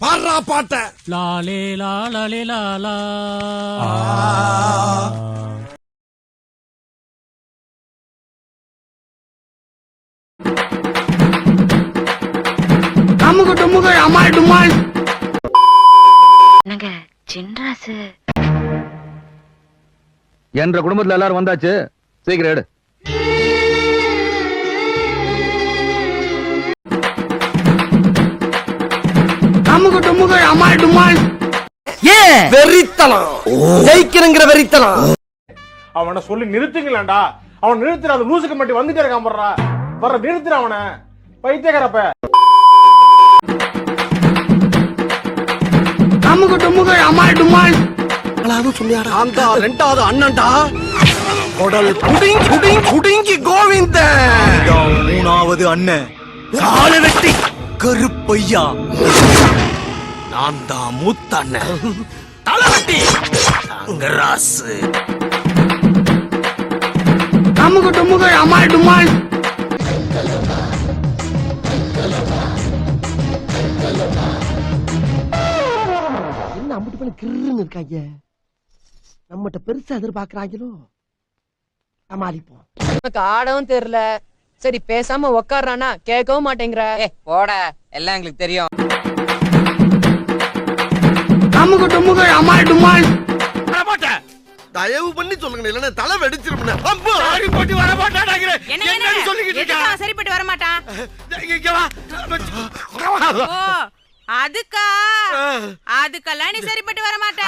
பாடுறா பாட்ட. லாலே லாலே லாலா. அமுக டுமுக அமால் டுமால். என்னங்க சின்ராசு என்ற குடும்பத்துல எல்லாரும் வந்தாச்சு, சீக்கிரம் எடு. அமுக டுமுக அமால் டுமால். வெறித்தனம், ஜெயிக்கிறங்கிற வெறித்தனம். அவனை சொல்லி நிறுத்துங்களேன்டா. அவன் நிறுத்துற, அந்த லூசுக்கு மட்டும் வந்துட்டே இருக்கான். போடுறா வர்ற நிறுத்துற அவனை, பைத்தியக்காரப்ப. அமுக டுமுக அமால் டுமால். சொல்லியாடா, அந்த ரெண்டாவது அண்ணன்டா. உடல் குடிங் குடிங் குடிங்கி கோவிந்த. மூணாவது அண்ணன் காலை வெட்டி கருப்பையா. நான் தான் மூத்த அண்ணன் தலைவட்டி தங்கராசு. அமுக டுமுக அமால் டுமால். என்ன அம்புட்டு பண்ண கிருன்னு இருக்காங்க. நம்மகிட்ட பெருசா எதிர்பார்க்கறாங்களோ. சமாளிப்போம். உனக்கு ஆடவும் தெரியல, சரி பேசாம உக்காடுறானா கேட்கவும் மாட்டேங்கிற. போட, எல்லாம் எங்களுக்கு தெரியும். அமுக டுமுக அமால் டுமால். தயவு பண்ணி சொல்லுங்க, இல்லன்னா தலை வெடிச்சிருப்பேன். அம்மா ஆடி போட்டு வர மாட்டாடாங்கற. என்னன்னு சொல்லிக்கிட்டு இருக்கா? எதுக்கு சரிப்பட்டு வர மாட்டான்? இங்க வா. ஓ அதுக்கெல்லாம் நீ சரிப்பட்டு வர மாட்ட.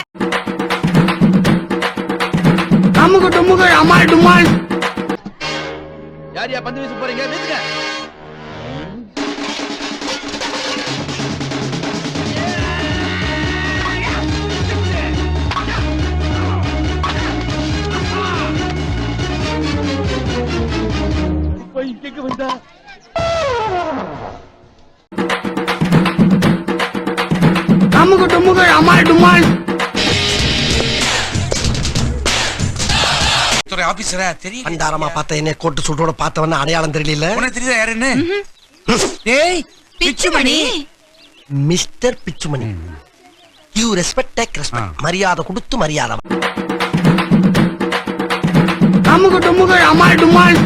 அமுக டுமுக அமால் டுமால். யார் யா பந்து வீச போறீங்க? வீசுங்க. இங்க வந்தா அமுக டுமுக அமால் டுமால். ஆபீசரா தெரியல. பண்டாரமா பார்த்த என்ன கோட்டு சூட்டோட பார்த்தவன அடையாளம் தெரியல. உனக்கு தெரியுதா யாருன்னு? டேய் Pichumani. Mister Pichumani. You respect take respect. மரியாதை கொடுத்து மரியாதை. அமுக டுமுக அமால் டுமால்.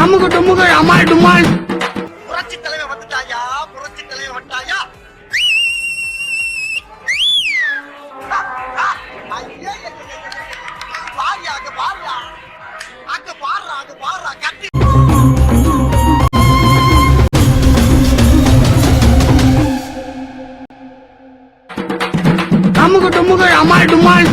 அமுக டுமுக அமால் டுமால். புரட்சி தலைவர் வந்துட்டாயா, புரட்சி தலைவர் வந்துட்டாயா. பாரியா அங்க பாரியா, அங்க பாருடா கட்டி. அமுக டுமுக அமால் டுமால்.